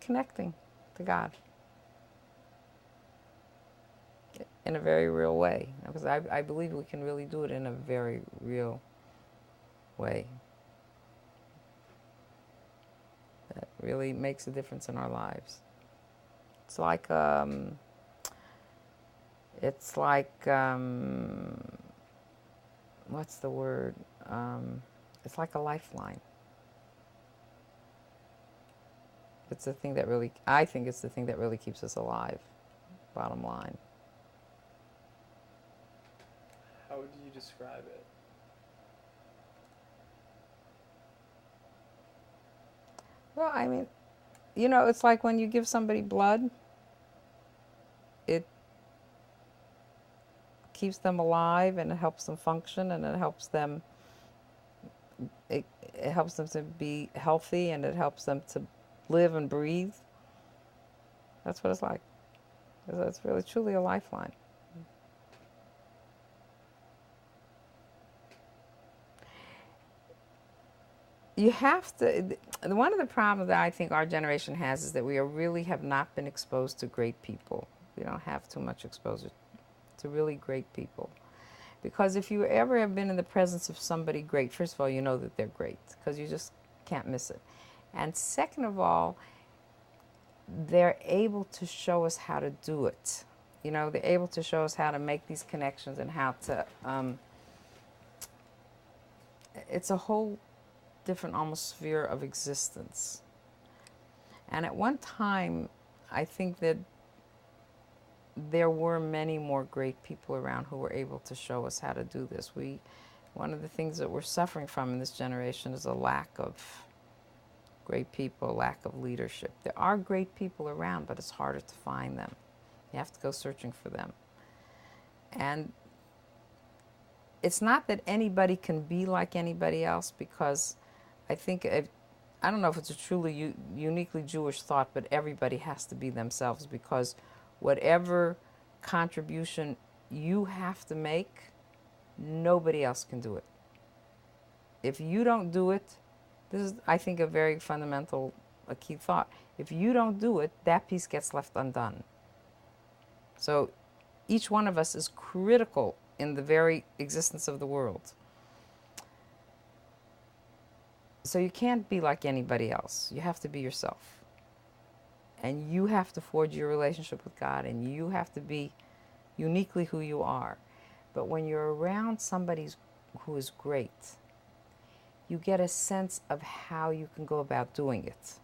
connecting to God in a very real way. Because I believe we can really do it in a very real way that really makes a difference in our lives. It's like, it's like, what's the word? It's like a lifeline. It's the thing that really, I think it's the thing that really keeps us alive, bottom line. How would you describe it? Well, I mean, it's like when you give somebody blood, it keeps them alive and it helps them function and it helps them to be healthy and it helps them to live and breathe. That's what it's like. It's really truly a lifeline. You have to. One of the problems that I think our generation has is that we really have not been exposed to great people. We don't have too much exposure to really great people. Because if you ever have been in the presence of somebody great, first of all, you know that they're great because you just can't miss it. And second of all, they're able to show us how to do it. They're able to show us how to make these connections and how to. It's a whole different almost sphere of existence. And at one time, I think that there were many more great people around who were able to show us how to do this. One of the things that we're suffering from in this generation is a lack of great people, lack of leadership. There are great people around, but it's harder to find them. You have to go searching for them. And it's not that anybody can be like anybody else, because I think, I don't know if it's a truly uniquely Jewish thought, but everybody has to be themselves, because whatever contribution you have to make, nobody else can do it. If you don't do it, this is, I think, a very fundamental, a key thought. If you don't do it, that piece gets left undone. So each one of us is critical in the very existence of the world. So you can't be like anybody else. You have to be yourself. And you have to forge your relationship with God, and you have to be uniquely who you are. But when you're around somebody who is great, you get a sense of how you can go about doing it.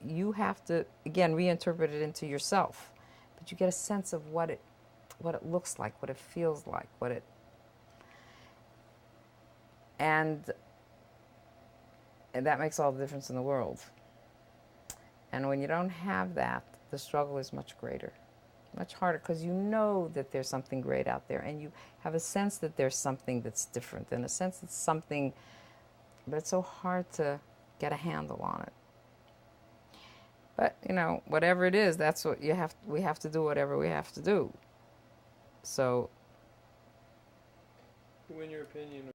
You have to, again, reinterpret it into yourself. But you get a sense of what it looks like, what it feels like, and that makes all the difference in the world. And when you don't have that, the struggle is much greater, much harder, because you know that there's something great out there, and you have a sense that there's something that's different, and a sense that something, but it's so hard to get a handle on it. But whatever it is, that's what we have to do whatever we have to do. So, Who, in your opinion,